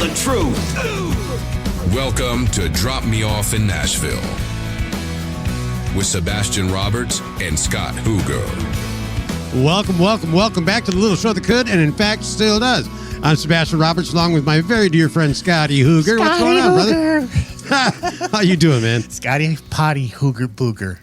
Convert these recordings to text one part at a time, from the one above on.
the truth. Welcome to Drop Me Off in Nashville with Sabastian Roberts and Scott Hooger. Welcome back to the little show that could, and in fact still does. I'm Sabastian Roberts, along with my very dear friend Scotty Hooger. What's going on, brother? How you doing, man? Scotty Potty Hooger Booger.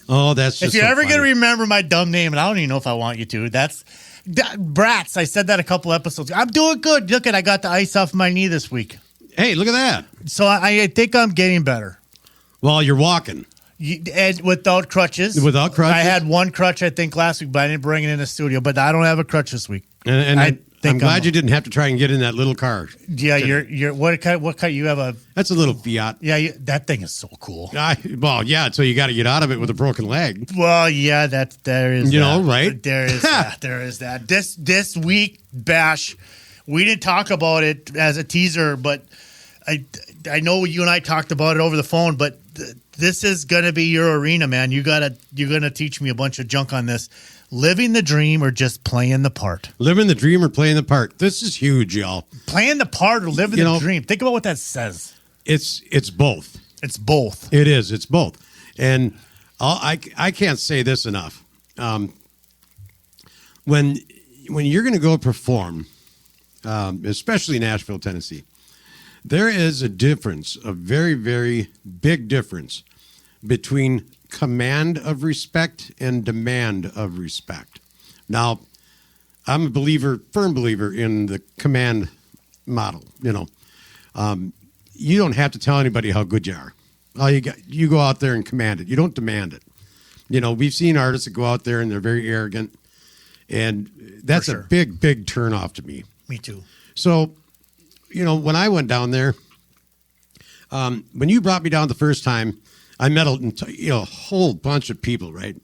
Oh, that's just if you're so ever funny. going to remember my dumb name, and I don't even know if I want you to, that's Brats. I said that a couple episodes ago. I'm doing good. Look I got the ice off my knee this week. Hey, look at that. So I think I'm getting better. Well, you're walking. And without crutches. Without crutches? I had one crutch, I think, last week, but I didn't bring it in the studio. But I don't have a crutch this week. And I'm glad you didn't have to try and get in that little car. Yeah, you're what kind you have a... That's a little Fiat. Yeah, that thing is so cool. Well, yeah, so you got to get out of it with a broken leg. Well, yeah, there is you that. know, right? There is that. There is that. This week, Bash, we didn't talk about it as a teaser, but I know you and I talked about it over the phone, but this is going to be your arena, man. You're going to teach me a bunch of junk on this. Living the dream or just playing the part? Living the dream or playing the part. This is huge, y'all. Playing the part or living the dream. Think about what that says. It's both. It's both. It is. It's both. And I can't say this enough. When you're going to go perform, especially Nashville, Tennessee, there is a difference, a very, very big difference between command of respect and demand of respect. Now, I'm a firm believer in the command model. You don't have to tell anybody how good you are. You go out there and command it. You don't demand it. We've seen artists that go out there and they're very arrogant, and that's a big, big turnoff to me. Me too. So, when I went down there, when you brought me down the first time, I met a whole bunch of people, right?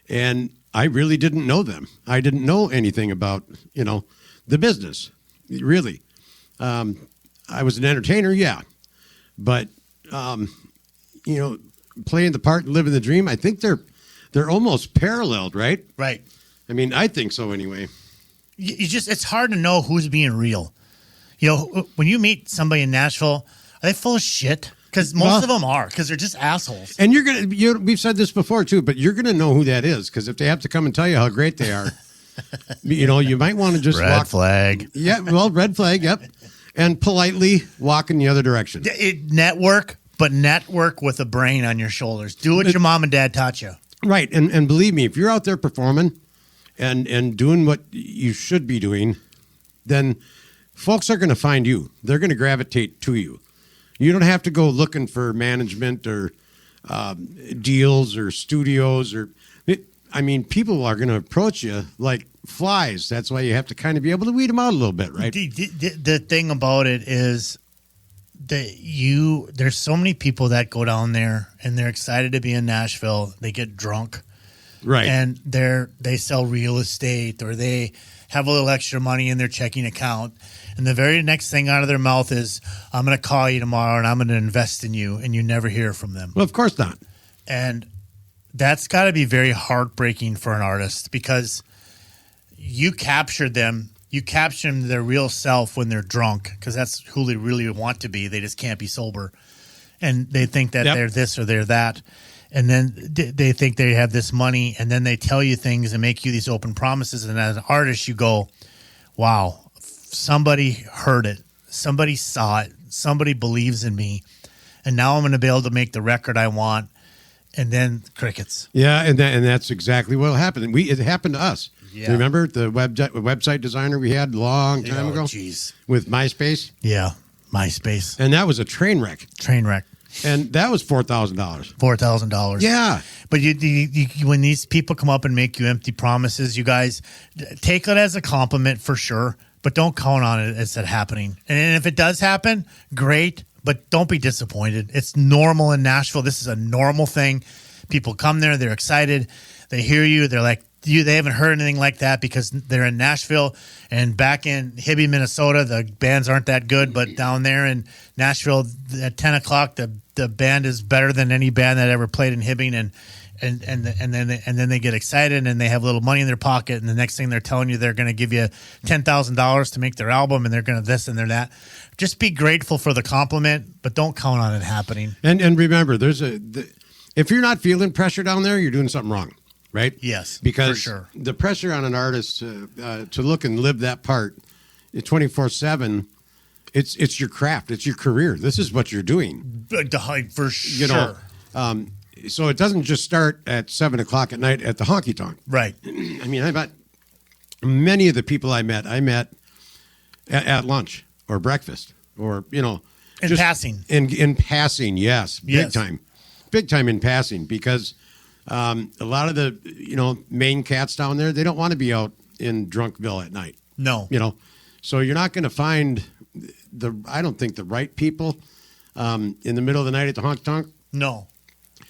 And I really didn't know them. I didn't know anything about, the business, really. I was an entertainer, yeah. But, playing the part and living the dream, I think they're almost paralleled, right? Right. I mean, I think so anyway. It's hard to know who's being real. When you meet somebody in Nashville, are they full of shit? Because most of them are, because they're just assholes. And we've said this before too, but you're gonna know who that is, because if they have to come and tell you how great they are, you might want to just red flag. Yeah, well, red flag, yep, and politely walk in the other direction. Network with a brain on your shoulders. Do what your mom and dad taught you. Right, and believe me, if you're out there performing and doing what you should be doing, then folks are going to find you. They're going to gravitate to you. You don't have to go looking for management or deals or studios people are going to approach you like flies. That's why you have to kind of be able to weed them out a little bit, right? The thing about it is there's so many people that go down there and they're excited to be in Nashville. They get drunk, right? And they sell real estate or they have a little extra money in their checking account. And the very next thing out of their mouth is, I'm going to call you tomorrow and I'm going to invest in you, and you never hear from them. Well, of course not. And that's got to be very heartbreaking for an artist, because you capture them their real self when they're drunk, because that's who they really want to be. They just can't be sober. And they think that they're this or they're that. And then they think they have this money, and then they tell you things and make you these open promises. And as an artist, you go, wow. Somebody heard it. Somebody saw it. Somebody believes in me. And now I'm going to be able to make the record I want. And then crickets. Yeah, and that's exactly what happened. It happened to us. Yeah. Remember the website designer we had a long time ago? Jeez. With MySpace? Yeah, MySpace. And that was a train wreck. And that was $4,000. $4,000. Yeah. But you, when these people come up and make you empty promises, you guys take it as a compliment for sure. But don't count on it as it happening. And if it does happen, great. But don't be disappointed. It's normal in Nashville. This is a normal thing. People come there. They're excited. They hear you. They're like, they haven't heard anything like that because they're in Nashville, and back in Hibbing, Minnesota, the bands aren't that good. But down there in Nashville at 10 o'clock, the band is better than any band that ever played in Hibbing, and then they get excited and they have a little money in their pocket, and the next thing they're telling you they're going to give you $10,000 to make their album, and they're going to this and they're that. Just be grateful for the compliment, but don't count on it happening. And remember, if you're not feeling pressure down there, you're doing something wrong, right? Yes, because for sure. The pressure on an artist to look and live that part 24/7. It's your craft. It's your career. This is what you're doing. For sure. So it doesn't just start at 7 o'clock at night at the honky tonk. Right. I mean, I met many of the people I met at lunch or breakfast or, in passing. In passing, yes. Big time. Big time in passing, because a lot of the, main cats down there, they don't want to be out in Drunkville at night. No. So you're not going to find I don't think the right people in the middle of the night at the honky tonk. No.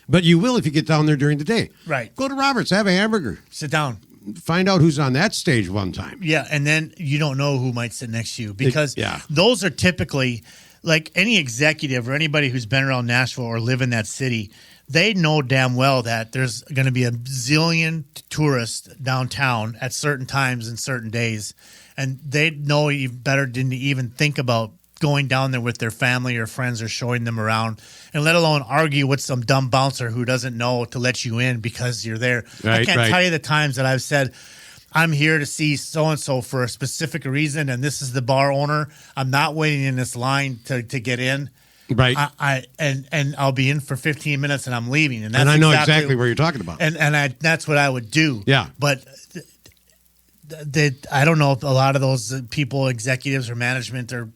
But you will if you get down there during the day. Right. Go to Roberts, have a hamburger. Sit down. Find out who's on that stage one time. Yeah, and then you don't know who might sit next to you, because those are typically, like any executive or anybody who's been around Nashville or live in that city, they know damn well that there's going to be a zillion tourists downtown at certain times and certain days. And they know you better didn't even think about going down there with their family or friends or showing them around, and let alone argue with some dumb bouncer who doesn't know to let you in because you're there. I can't tell you the times that I've said, I'm here to see so-and-so for a specific reason, and this is the bar owner. I'm not waiting in this line to get in. Right. And I'll be in for 15 minutes and I'm leaving. And I know exactly what you're talking about. And that's what I would do. Yeah. But I don't know if a lot of those people, executives or management, or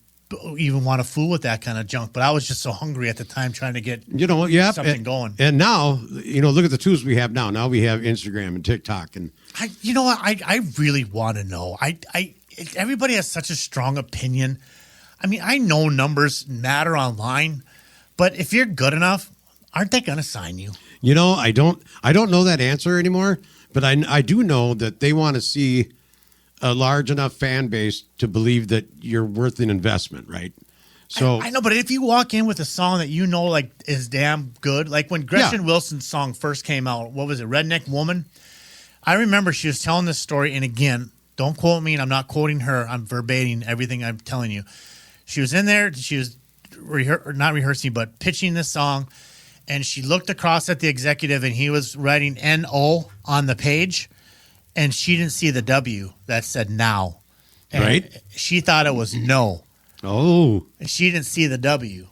even want to fool with that kind of junk. But I was just so hungry at the time trying to get something going. And now, look at the tools we have now. Now we have Instagram and TikTok. And I really want to know. Everybody has such a strong opinion. I mean, I know numbers matter online, but if you're good enough, aren't they going to sign you? I don't know that answer anymore, but I do know that they want to see a large enough fan base to believe that you're worth an investment, right? So I know, but if you walk in with a song that like is damn good, like when Gretchen Wilson's song first came out, what was it, Redneck Woman? I remember she was telling this story, and again, don't quote me, and I'm not quoting her. I'm verbatim everything I'm telling you. She was in there, she was not rehearsing, but pitching this song, and she looked across at the executive, and he was writing N-O on the page, and she didn't see the W that said now. And right. She thought it was no. Oh. And she didn't see the W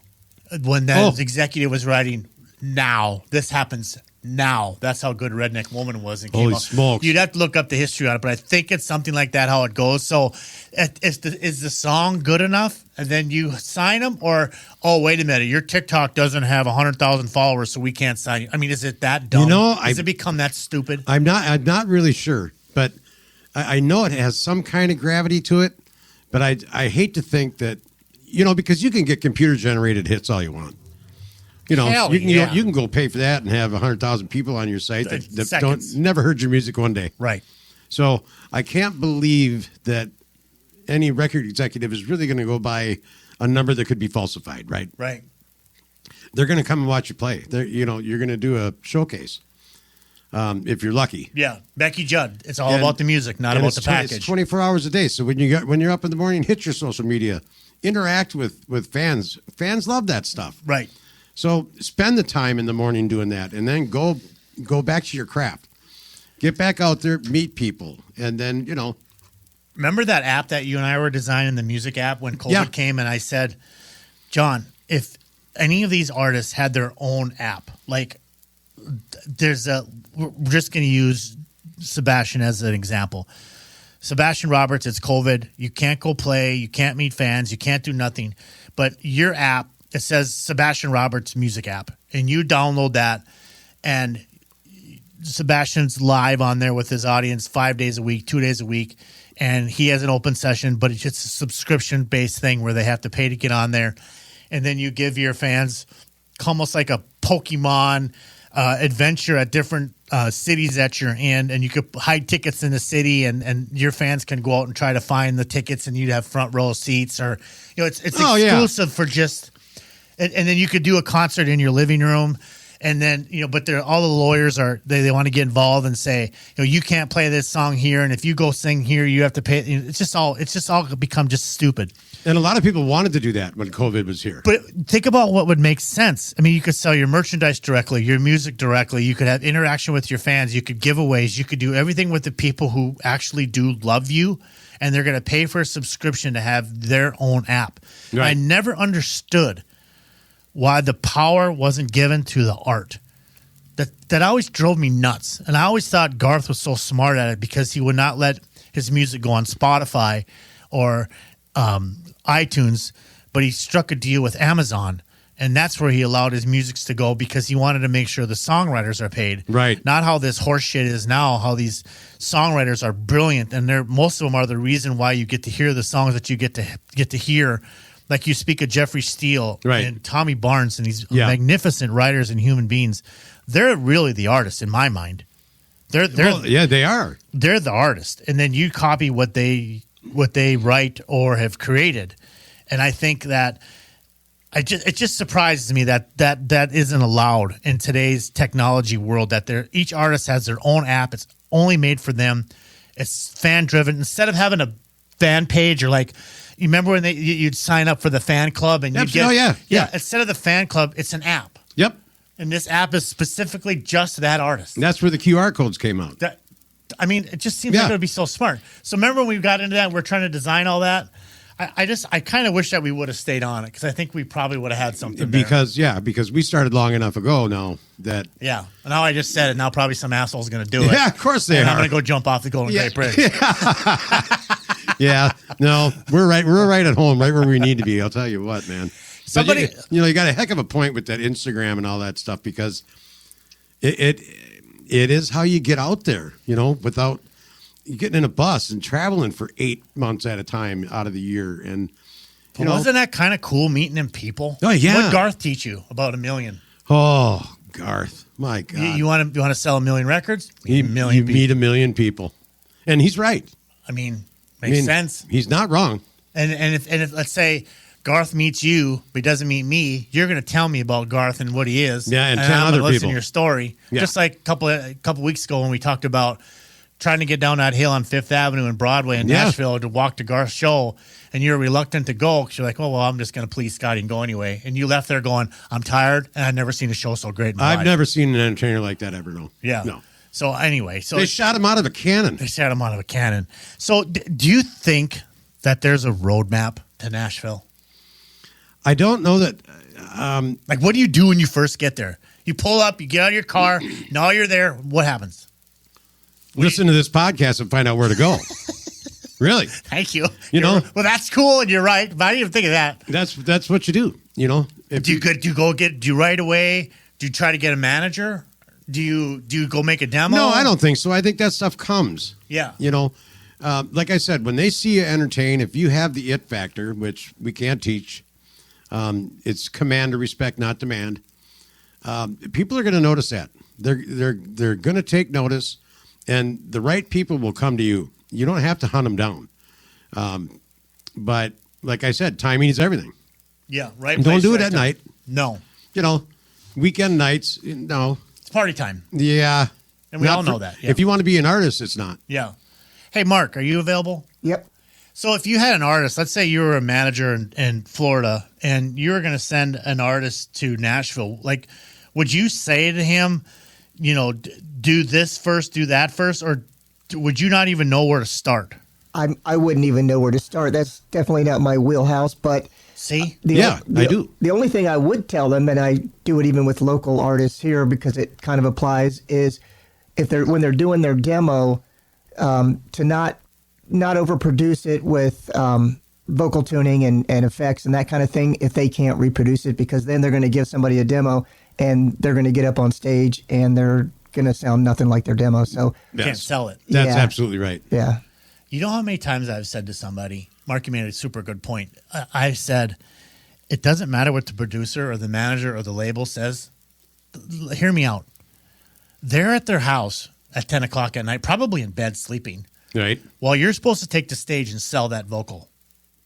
when that executive was writing now. This happens now. That's how good Redneck Woman was. And Holy smokes. You'd have to look up the history on it, but I think it's something like that, how it goes. So is the song good enough? And then you sign them? Or, oh, wait a minute, your TikTok doesn't have 100,000 followers, so we can't sign you. I mean, is it that dumb? Has it become that stupid? I'm not really sure, but I know it has some kind of gravity to it. But I hate to think that, because you can get computer-generated hits all you want. You can go pay for that and have 100,000 people on your site that never heard your music one day. Right. So I can't believe that any record executive is really going to go by a number that could be falsified. Right. Right. They're going to come and watch you play. You're going to do a showcase if you're lucky. Yeah. Becky Judd. It's all about the music, not about the package. It's 24 hours a day. So when you're up in the morning, hit your social media, interact with fans. Fans love that stuff. Right. So spend the time in the morning doing that, and then go back to your craft. Get back out there, meet people, and then, Remember that app that you and I were designing, the music app, when COVID came, and I said, John, if any of these artists had their own app, like we're just going to use Sebastian as an example. Sebastian Roberts, it's COVID. You can't go play. You can't meet fans. You can't do nothing. But your app, it says Sebastian Roberts music app, and you download that, and Sebastian's live on there with his audience 5 days a week, 2 days a week, and he has an open session, but it's just a subscription-based thing where they have to pay to get on there, and then you give your fans almost like a Pokemon adventure at different cities that you're in, and you could hide tickets in the city, and your fans can go out and try to find the tickets, and you'd have front row seats, or it's exclusive for just, and then you could do a concert in your living room. And then, but all the lawyers they want to get involved and say, you can't play this song here, and if you go sing here, you have to pay. It's just all become just stupid. And a lot of people wanted to do that when COVID was here. But think about what would make sense. I mean, you could sell your merchandise directly, your music directly. You could have interaction with your fans. You could giveaways. You could do everything with the people who actually do love you, and they're going to pay for a subscription to have their own app. Right. I never understood why the power wasn't given to the art. That always drove me nuts. And I always thought Garth was so smart at it because he would not let his music go on Spotify or iTunes, but he struck a deal with Amazon. And that's where he allowed his music to go because he wanted to make sure the songwriters are paid. Right. Not how this horse shit is now, how these songwriters are brilliant. And most of them are the reason why you get to hear the songs that you get to hear. Like you speak of Jeffrey Steele and Tommy Barnes and these magnificent writers and human beings. They're really the artists in my mind. They are. They're the artist, and then you copy what they write or have created. And I think that it just surprises me that isn't allowed in today's technology world. That each artist has their own app. It's only made for them. It's fan driven. Instead of having a fan page or like. You remember when you'd sign up for the fan club and you'd get instead of the fan club, it's an app. Yep. And this app is specifically just that artist. And that's where the QR codes came out. It just seems like it would be so smart. So remember when we got into that and we're trying to design all that? I kind of wish that we would have stayed on it because I think we probably would have had something because we started long enough ago now that... Yeah. And now I just said it. Now probably some asshole's going to do it. Yeah, of course they are. I'm going to go jump off the Golden Gate Bridge. Yeah, no, we're right. We're right at home, right where we need to be. I'll tell you what, man. Somebody, you got a heck of a point with that Instagram and all that stuff because it is how you get out there, without getting in a bus and traveling for 8 months at a time out of the year. And wasn't that kind of cool meeting them people? Oh yeah. What did Garth teach you about $1 million? Oh, Garth, my God! You want to sell 1 million records? You meet 1 million people, and he's right. I mean. Makes sense. He's not wrong. And if let's say Garth meets you, but he doesn't meet me, you're going to tell me about Garth and what he is. Yeah, and 10 I'm other listen people. To your story. Yeah. Just like a couple weeks ago when we talked about trying to get down that hill on Fifth Avenue in Broadway in Nashville to walk to Garth's show, and you're reluctant to go because you're like, oh, well, I'm just going to please Scotty and go anyway. And you left there going, I'm tired, and I've never seen a show so great in my life. I've never seen an entertainer like that ever, no. Yeah. No. So anyway, they shot him out of a cannon. So do you think that there's a roadmap to Nashville? I don't know that. Like, what do you do when you first get there? You pull up, you get out of your car. Now you're there. What happens? Listen to this podcast and find out where to go. Really? Thank you. Well, that's cool, and you're right. But I didn't even think of that. That's what you do. Do you right away? Do you try to get a manager? Do you go make a demo? No, I don't think so. I think that stuff comes. Yeah. Like I said, when they see you entertain, if you have the it factor, which we can't teach, it's command to respect, not demand. People are going to notice that. They're going to take notice, and the right people will come to you. You don't have to hunt them down. But like I said, timing is everything. Yeah, right. And don't do it at night. No. Weekend nights, no. It's party time. Yeah. And we all know that. Yeah. If you want to be an artist, it's not. Yeah. Hey, Mark, are you available? Yep. So if you had an artist, let's say you were a manager in Florida and you were going to send an artist to Nashville, like, would you say to him, do this first, do that first, or would you not even know where to start? I wouldn't even know where to start. That's definitely not my wheelhouse, but... See? I do. The only thing I would tell them, and I do it even with local artists here because it kind of applies, is when they're doing their demo, to not overproduce it with vocal tuning and effects and that kind of thing if they can't reproduce it, because then they're going to give somebody a demo and they're going to get up on stage and they're going to sound nothing like their demo. So can't sell it. That's absolutely right. Yeah. You know how many times I've said to somebody, Mark, you made a super good point. I said, it doesn't matter what the producer or the manager or the label says. Hear me out. They're at their house at 10 o'clock at night, probably in bed sleeping, Right. while you're supposed to take the stage and sell that vocal.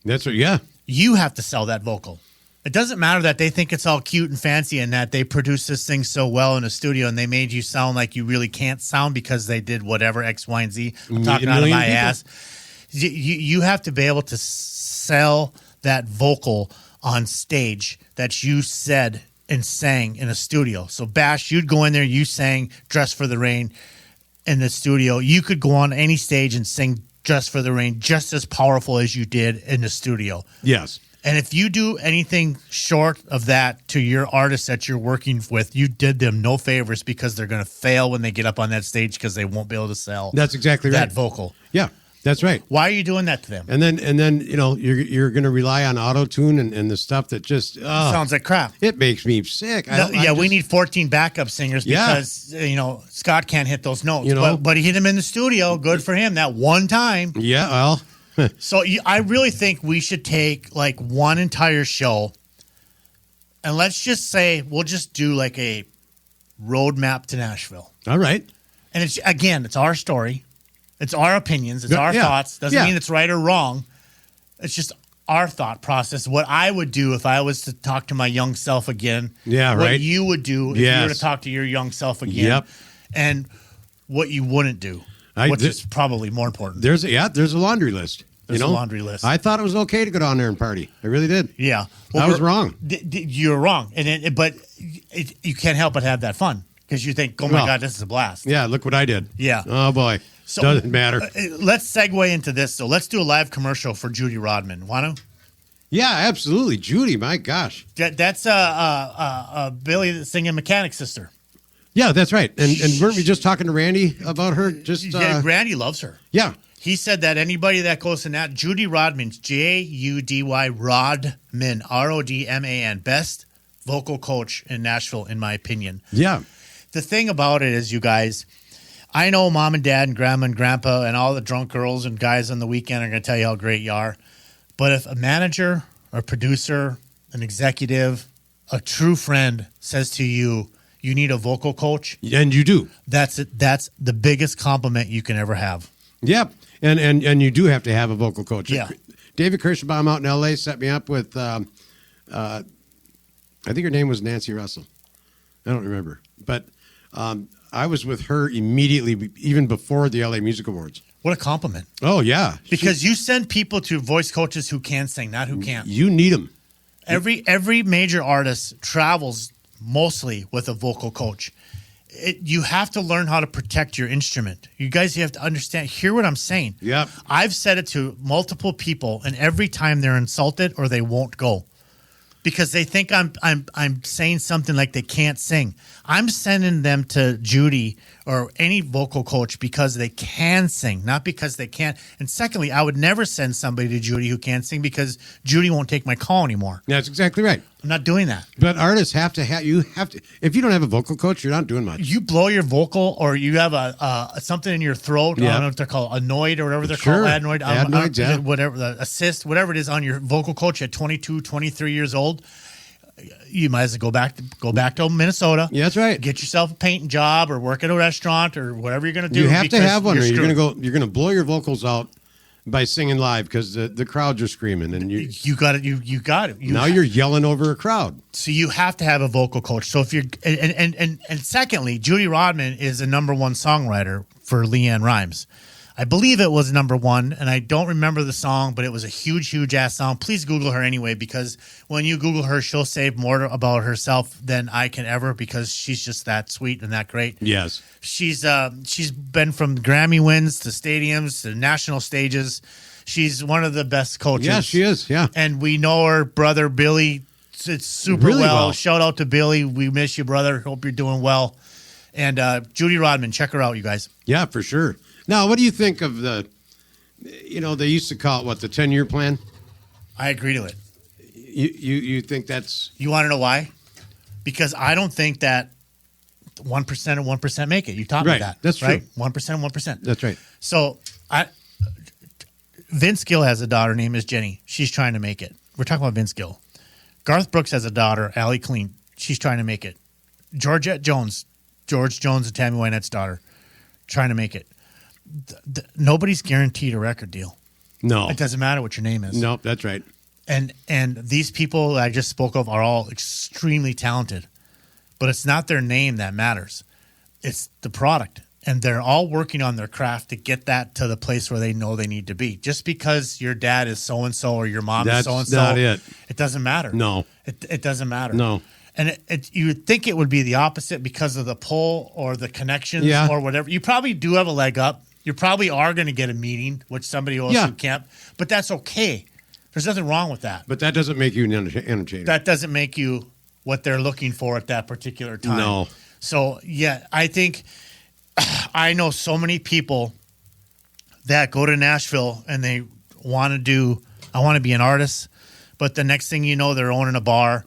That's what. Yeah. You have to sell that vocal. It doesn't matter that they think it's all cute and fancy and that they produced this thing so well in a studio and they made you sound like you really can't sound because they did whatever X, Y, and Z. I'm talking out of my ass. You have to be able to sell that vocal on stage that you said and sang in a studio. So Bash, you'd go in there, you sang Dress for the Rain in the studio. You could go on any stage and sing Dress for the Rain just as powerful as you did in the studio. Yes. And if you do anything short of that to your artists that you're working with, you did them no favors because they're going to fail when they get up on that stage because they won't be able to sell That's exactly right. that vocal. Yeah. That's right. Why are you doing that to them? And then you're going to rely on auto tune and the stuff that just Sounds like crap. It makes me sick. We need 14 backup singers because Scott can't hit those notes. But he hit them in the studio. Good for him that one time. Yeah, well. So I really think we should take like one entire show, and let's just say we'll just do like a roadmap to Nashville. All right. And it's our story. It's our opinions. It's our thoughts. Doesn't mean it's right or wrong. It's just our thought process. What I would do if I was to talk to my young self again. Yeah, what right. you would do if you were to talk to your young self again. Yep. And what you wouldn't do, which is probably more important. There's a laundry list. There's a laundry list. I thought it was okay to go down there and party. I really did. Yeah. I was wrong. You're wrong. But you can't help but have that fun because you think, oh, my God, this is a blast. Yeah, look what I did. Yeah. Oh, boy. So, doesn't matter. Let's segue into this. So let's do a live commercial for Judy Rodman. Want to? Yeah, absolutely. Judy, my gosh. That's Billy singing Mechanic's sister. Yeah, that's right. And weren't we just talking to Randy about her? Randy loves her. Yeah. He said that anybody that goes to that, Judy Rodman's Judy Rodman, Rodman, best vocal coach in Nashville, in my opinion. Yeah. The thing about it is, you guys, I know mom and dad and grandma and grandpa and all the drunk girls and guys on the weekend are going to tell you how great you are. But if a manager or producer, an executive, a true friend says to you, you need a vocal coach. And you do. That's it. That's the biggest compliment you can ever have. Yep. And you do have to have a vocal coach. Yeah. David Kirschenbaum out in L.A. set me up with, I think her name was Nancy Russell. I don't remember. But I was with her immediately, even before the L.A. Music Awards. What a compliment. Oh, yeah. Because you send people to voice coaches who can sing, not who can't. You need them. Every major artist travels mostly with a vocal coach. You have to learn how to protect your instrument. You guys, you have to understand, hear what I'm saying. Yep. I've said it to multiple people, and every time they're insulted or they won't go because they think I'm saying something like they can't sing. I'm sending them to Judy or any vocal coach because they can sing, not because they can't. And secondly, I would never send somebody to Judy who can't sing because Judy won't take my call anymore. That's exactly right. I'm not doing that. But artists have to if you don't have a vocal coach, you're not doing much. You blow your vocal or you have a something in your throat. I don't know if they're called annoyed or whatever they're called. Adenoids, yeah. Whatever, the assist, whatever it is on your vocal coach at 22, 23 years old. You might as well go back to Minnesota. Yeah, that's right. Get yourself a painting job or work at a restaurant or whatever you're going to do. You have to have one, or you're screwed. going to blow your vocals out by singing live because the crowds are screaming and you got it. You got it. Now you're yelling over a crowd. So you have to have a vocal coach. So if you're and secondly, Judy Rodman is a number one songwriter for LeAnn Rimes. I believe it was number one, and I don't remember the song, but it was a huge ass song. Please Google her anyway, because when you Google her, she'll say more about herself than I can ever, because she's just that sweet and that great. Yes. She's been from Grammy wins to stadiums to national stages. She's one of the best coaches. Yeah, she is. Yeah. And we know her brother, Billy. It's super really well. Shout out to Billy. We miss you, brother. Hope you're doing well. And Judy Rodman, check her out, you guys. Yeah, for sure. Now, what do you think of they used to call it, the 10-year plan? I agree to it. You think that's... You want to know why? Because I don't think that 1% and 1% make it. You taught me that. That's right? true. 1% and 1%. That's right. So Vince Gill has a daughter named is Jenny. She's trying to make it. We're talking about Vince Gill. Garth Brooks has a daughter, Allie Clean. She's trying to make it. Georgette Jones, George Jones and Tammy Wynette's daughter, trying to make it. Nobody's guaranteed a record deal. No. It doesn't matter what your name is. Nope, that's right. And these people I just spoke of are all extremely talented, but it's not their name that matters. It's the product. And they're all working on their craft to get that to the place where they know they need to be. Just because your dad is so-and-so or your mom is so-and-so. That's not it. It doesn't matter. No. It doesn't matter. No. And you would think it would be the opposite because of the pull or the connections or whatever. You probably do have a leg up. You probably are going to get a meeting with somebody else who can't. But that's okay. There's nothing wrong with that. But that doesn't make you an entertainer. That doesn't make you what they're looking for at that particular time. No. So, yeah, I think I know so many people that go to Nashville and they want to be an artist, but the next thing you know, they're owning a bar,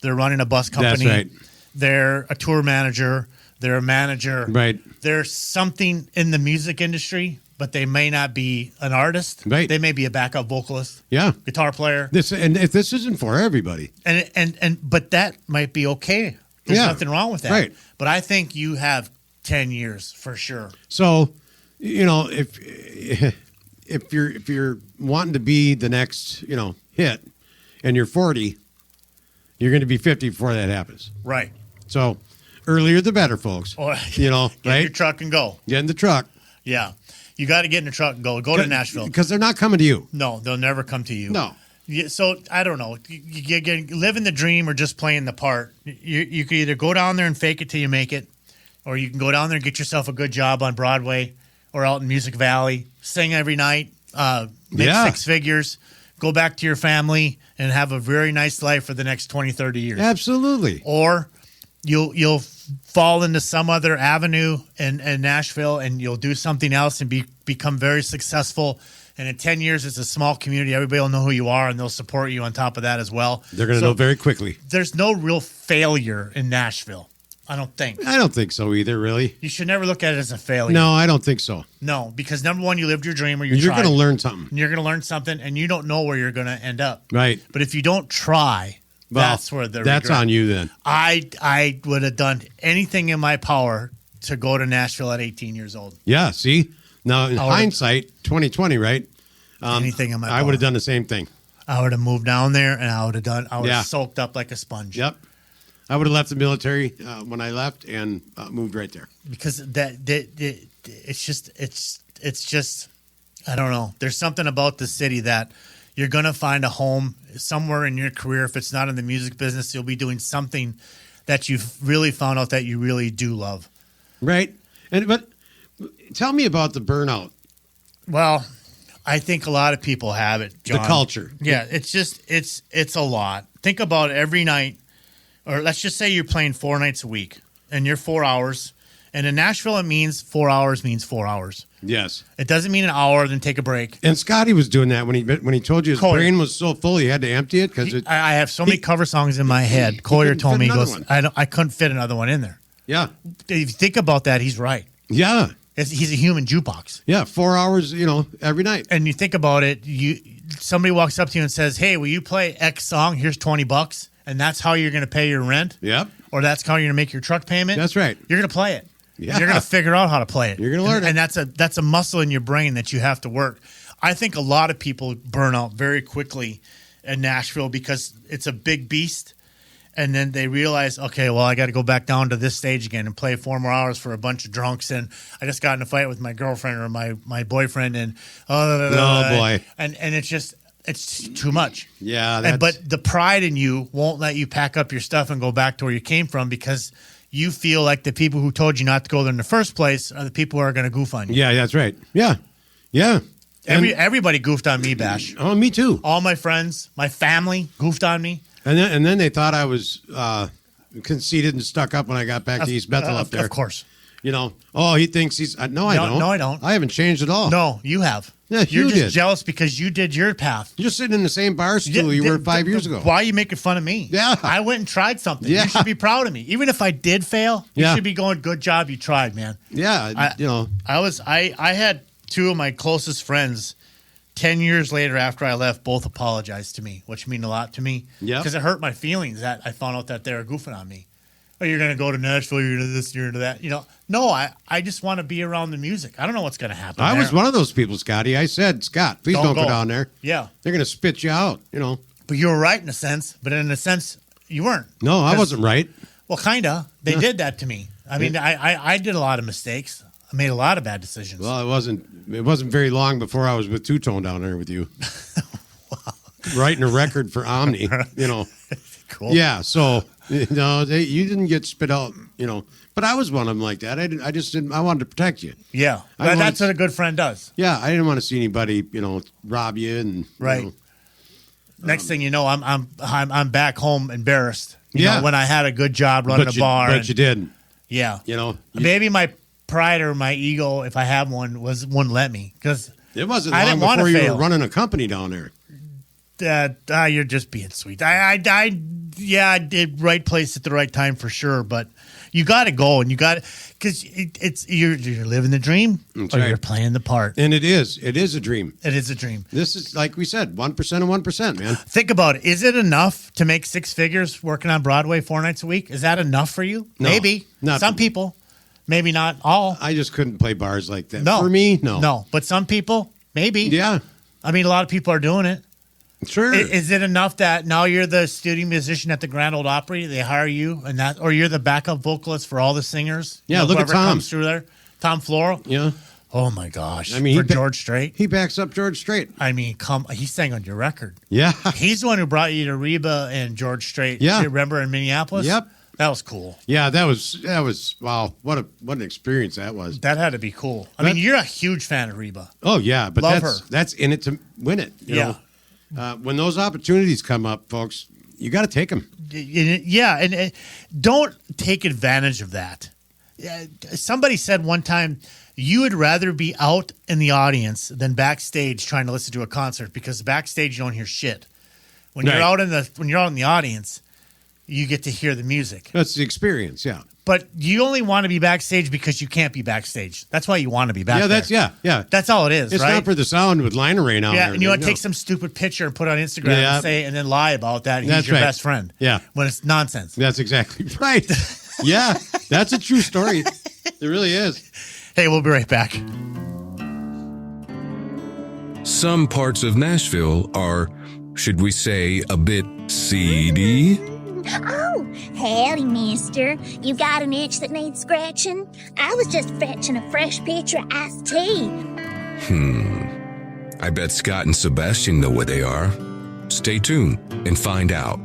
they're running a bus company, That's right. They're a tour manager, they're a manager. Right. There's something in the music industry, but they may not be an artist. Right. They may be a backup vocalist, Yeah. guitar player. This isn't for everybody. But that might be okay. There's nothing wrong with that. Right. But I think you have 10 years for sure. So, if you're wanting to be the next, hit and you're 40, you're going to be 50 before that happens. Right. So, earlier the better, folks. Or, right? Get in your truck and go. Get in the truck. Yeah. You got to get in the truck and go. Go to Nashville. Because they're not coming to you. No, they'll never come to you. No. Yeah, so, I don't know. You living the dream or just playing the part. You could either go down there and fake it till you make it, or you can go down there and get yourself a good job on Broadway or out in Music Valley, sing every night, make 6 figures, go back to your family, and have a very nice life for the next 20, 30 years. Absolutely. Or you'll fall into some other avenue in Nashville and you'll do something else and become very successful. And in 10 years, it's a small community. Everybody will know who you are, and they'll support you on top of that as well. They're going to know very quickly. There's no real failure in Nashville, I don't think. I don't think so either, really. You should never look at it as a failure. No, I don't think so. No, because number one, you lived your dream or you're going to learn something. And you're going to learn something, and you don't know where you're going to end up. Right. But if you don't try, that's where that's on you then. I would have done anything in my power to go to Nashville at 18 years old. Yeah, see? Now, in hindsight, 2020, right? Anything in my power. I would have done the same thing. I would have moved down there, and I would have soaked up like a sponge. Yep. I would have left the military when I left and moved right there. Because it's just I don't know. There's something about the city that you're going to find a home somewhere in your career. If it's not in the music business, you'll be doing something that you've really found out that you really do love. Right. But tell me about the burnout. Well, I think a lot of people have it, John. The culture. Yeah, it's a lot. Think about every night, or let's just say you're playing 4 nights a week, and you're 4 hours. And in Nashville, it means 4 hours means 4 hours. Yes. It doesn't mean an hour, then take a break. And Scotty was doing that when he told you his brain was so full he had to empty it because I have so many cover songs in my head. Collier told me, he goes, I couldn't fit another one in there. Yeah. If you think about that, he's right. Yeah. He's a human jukebox. Yeah, 4 hours, every night. And you think about it, somebody walks up to you and says, "Hey, will you play X song? Here's $20, and that's how you're going to pay your rent." Yep. Or that's how you're going to make your truck payment. That's right. You're going to play it. Yeah. You're going to figure out how to play it. You're going to learn it. And that's a muscle in your brain that you have to work. I think a lot of people burn out very quickly in Nashville because it's a big beast. And then they realize, okay, well, I got to go back down to this stage again and play 4 more hours for a bunch of drunks. And I just got in a fight with my girlfriend or my boyfriend. And boy. And it's too much. Yeah. But the pride in you won't let you pack up your stuff and go back to where you came from because you feel like the people who told you not to go there in the first place are the people who are going to goof on you. Yeah, that's right. Yeah. Yeah. Everybody goofed on me, Bash. Oh, me too. All my friends, my family goofed on me. And then they thought I was conceited and stuck up when I got back to East Bethel up there. Of course. He thinks he's... No, I don't. No, I don't. I haven't changed at all. No, you have. Yeah, You're just did. jealous because you did your path. You're just sitting in the same bar stool you were 5 years ago. Why are you making fun of me? Yeah. I went and tried something. Yeah. You should be proud of me. Even if I did fail, you should be going, good job, you tried, man. Yeah, I had 2 of my closest friends 10 years later after I left both apologized to me, which mean a lot to me. Yeah. Because it hurt my feelings that I found out that they were goofing on me. oh, you're going to go to Nashville, you're going to this, you're into that. No, I just want to be around the music. I don't know what's going to happen. I there. was one of those people, Scotty. I said, Scott, please don't go down there. Yeah. They're going to spit you out, But you were right in a sense, but in a sense, you weren't. No, I wasn't right. Well, kind of. They did that to me. I mean, I did a lot of mistakes. I made a lot of bad decisions. Well, it wasn't very long before I was with Two Tone down there with you. Writing a record for Omni, Cool. Yeah, so you didn't get spit out, But I was one of them like that. I just didn't. I wanted to protect you. Yeah, that's what a good friend does. Yeah, I didn't want to see anybody, rob you and right. Next thing you know, I'm back home embarrassed. You know, when I had a good job running a bar. But you didn't. Yeah. Maybe my pride or my ego, if I have one, wouldn't let me because it wasn't I long didn't before you fail. were running a company down there. You're just being sweet. I did right place at the right time for sure, but you got to go and you got to because you're living the dream That's or right. you're playing the part. And it is a dream. It is a dream. This is like we said, 1% of 1%, man. Think about it. Is it enough to make six figures working on Broadway 4 nights a week? Is that enough for you? No, Maybe. not Some for me. people, maybe not all. I just couldn't play bars like that. No. For me, no. No, but some people, maybe. Yeah, I mean, a lot of people are doing it. sure. Is it enough that now you're the studio musician at the Grand Ole Opry? They hire you, or you're the backup vocalist for all the singers? Yeah, look at whoever Tom. comes through there. Tom Floral. Yeah. Oh my gosh. I mean, for George Strait. He backs up George Strait. I mean, he sang on your record. Yeah. He's the one who brought you to Reba and George Strait. Yeah. You remember in Minneapolis? Yep. That was cool. Yeah, that was wow, what an experience that was. That had to be cool. I mean, you're a huge fan of Reba. Oh yeah, but Love that's in it to win it. You know? When those opportunities come up, folks, you got to take them. Yeah, and don't take advantage of that. Somebody said one time, you would rather be out in the audience than backstage trying to listen to a concert because backstage you don't hear shit. When you're Right. out in the audience, you get to hear the music. That's the experience. Yeah. But you only want to be backstage because you can't be backstage. That's why you want to be back there. Yeah. That's all it is, It's right? not for the sound with Liner Rain out Yeah, there. and you want to No. take some stupid picture and put it on Instagram and then lie about that. He's That's your right. best friend. Yeah. When it's nonsense. That's exactly right. Yeah, that's a true story. It really is. Hey, we'll be right back. Some parts of Nashville are, should we say, a bit seedy? Oh, howdy, mister. You got an itch that needs scratching? I was just fetching a fresh pitcher of iced tea. I bet Scott and Sebastian know where they are. Stay tuned and find out.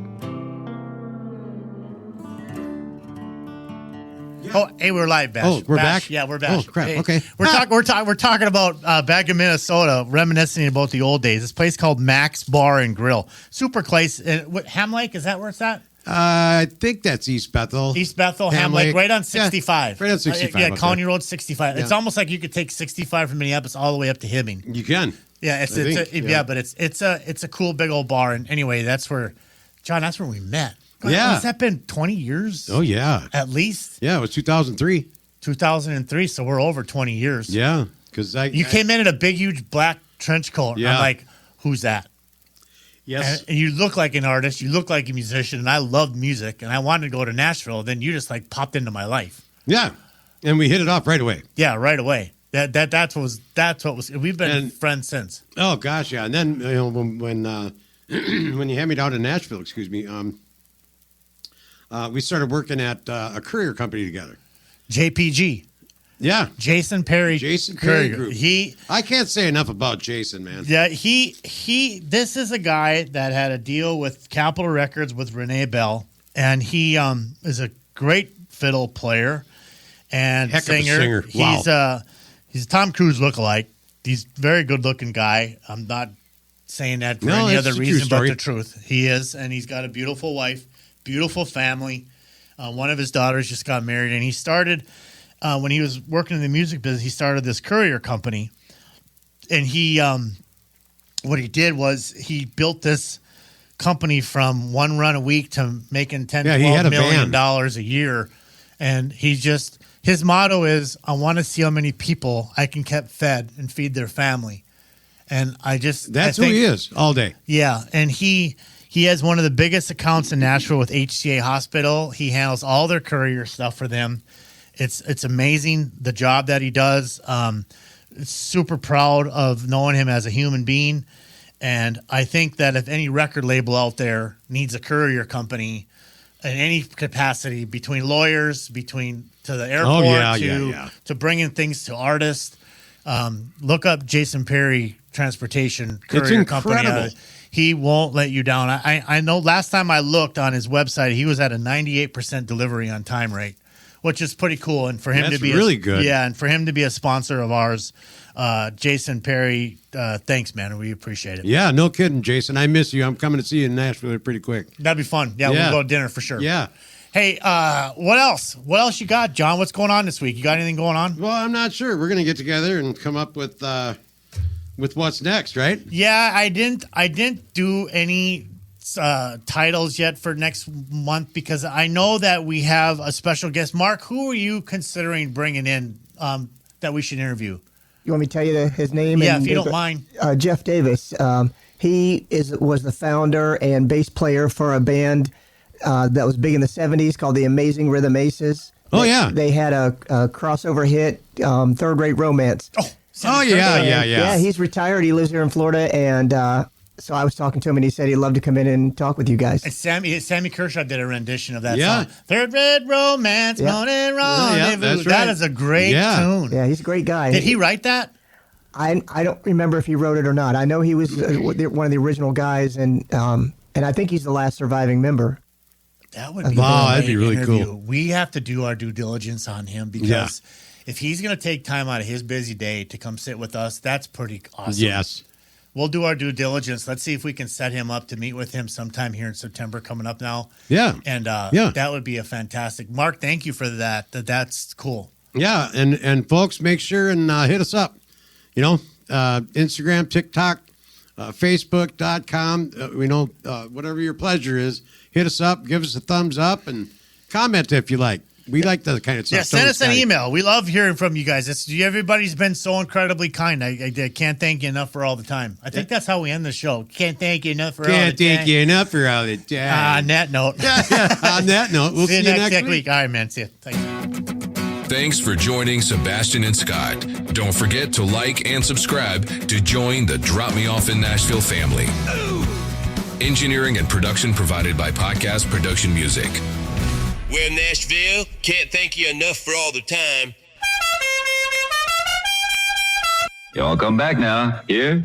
Oh, hey, we're live, Bash. Oh, we're Bash, back? Yeah, we're back. Oh, crap. Hey, Okay. We're talking about back in Minnesota, reminiscing about the old days. This place called Max Bar and Grill, super close. Ham Lake, is that where it's at? I think that's East Bethel. East Bethel, Ham Lake, right on 65. Yeah, right on 65. Yeah, up Colony there. Road 65. It's Yeah. almost like you could take 65 from Minneapolis all the way up to Hibbing. You can. Yeah, but it's a cool big old bar. And anyway, that's where we met. God, Yeah. has that been 20 years? Oh, yeah. At least Yeah, it was 2003. 2003. So we're over 20 years. Yeah, because You came in a big, huge black trench coat. And Yeah. I'm like, who's that? Yes. And you look like an artist. You look like a musician. And I loved music. And I wanted to go to Nashville. Then you just like popped into my life. Yeah, and we hit it off right away. Yeah, right away. That's what was. We've been And- friends since. Oh gosh, yeah. And then when when you had me down to Nashville, excuse me, we started working at a courier company together. JPG, Yeah, Jason Perry. Jason Perry Courier. Group. I can't say enough about Jason, man. Yeah, he. This is a guy that had a deal with Capitol Records with Renee Bell, and he is a great fiddle player and Heck of a singer. singer. Wow. He's a Tom Cruise lookalike. He's a very good looking guy. I'm not saying that for No, any it's other a true reason but story. the truth. He is, and he's got a beautiful wife, beautiful family. One of his daughters just got married, and he started when he was working in the music business. He started this courier company, and he what he did was he built this company from one run a week to making $10 Yeah, he had $12 a million van. dollars a year, and his motto is, I want to see how many people I can keep fed and feed their family. And That's I think, who he is all day. Yeah. And he He has one of the biggest accounts in Nashville with HCA Hospital. He handles all their courier stuff for them. It's amazing the job that he does. Super proud of knowing him as a human being. And I think that if any record label out there needs a courier company in any capacity, between lawyers, to the airport, to bringing things to artists, look up Jason Perry Transportation Courier Company. He won't let you down. I know last time I looked on his website, he was at a 98% delivery on time rate, which is pretty cool. And for him to be really good. Yeah, and for him to be a sponsor of ours, Jason Perry, thanks, man. We appreciate it. Yeah, no kidding, Jason. I miss you. I'm coming to see you in Nashville pretty quick. That'd be fun. Yeah, we'll go to dinner for sure. Yeah. Hey, what else? What else you got, John? What's going on this week? You got anything going on? Well, I'm not sure. We're going to get together and come up with what's next, right? Yeah, I didn't do any titles yet for next month because I know that we have a special guest. Mark, who are you considering bringing in that we should interview? You want me to tell you his name? Yeah, if you don't mind. Jeff Davis. He was the founder and bass player for a band that was big in the 70s called the Amazing Rhythm Aces. They had a crossover hit, Third Rate Romance. Yeah. He's retired. He lives here in Florida, and so I was talking to him, and he said he'd love to come in and talk with you guys. And Sammy Kershaw did a rendition of that song. Third Rate Romance, Morning Rendezvous. That's right. That is a great tune. Yeah, he's a great guy. Did he write that? I don't remember if he wrote it or not. I know he was one of the original guys, and I think he's the last surviving member. That would be that'd be really cool. We have to do our due diligence on him because if he's going to take time out of his busy day to come sit with us, that's pretty awesome. Yes. We'll do our due diligence. Let's see if we can set him up to meet with him sometime here in September coming up now. Yeah. And that would be a fantastic. Mark, thank you for that. That's cool. Yeah, and folks, make sure and hit us up. Instagram, TikTok, Facebook.com. Whatever your pleasure is, hit us up, give us a thumbs up, and comment if you like. We like that kind of stuff. Yeah, send us an email. We love hearing from you guys. Everybody's been so incredibly kind. I can't thank you enough for all the time. I think that's how we end the show. Can't thank you enough for all the time. Can't thank you enough for all the time. On that note. On that note, we'll see you next week. All right, man. See you. Thanks. Thanks for joining Sebastian and Scott. Don't forget to like and subscribe to join the Drop Me Off in Nashville family. Engineering and production provided by Podcast Production Music. Well, Nashville, can't thank you enough for all the time. Y'all come back now. Here?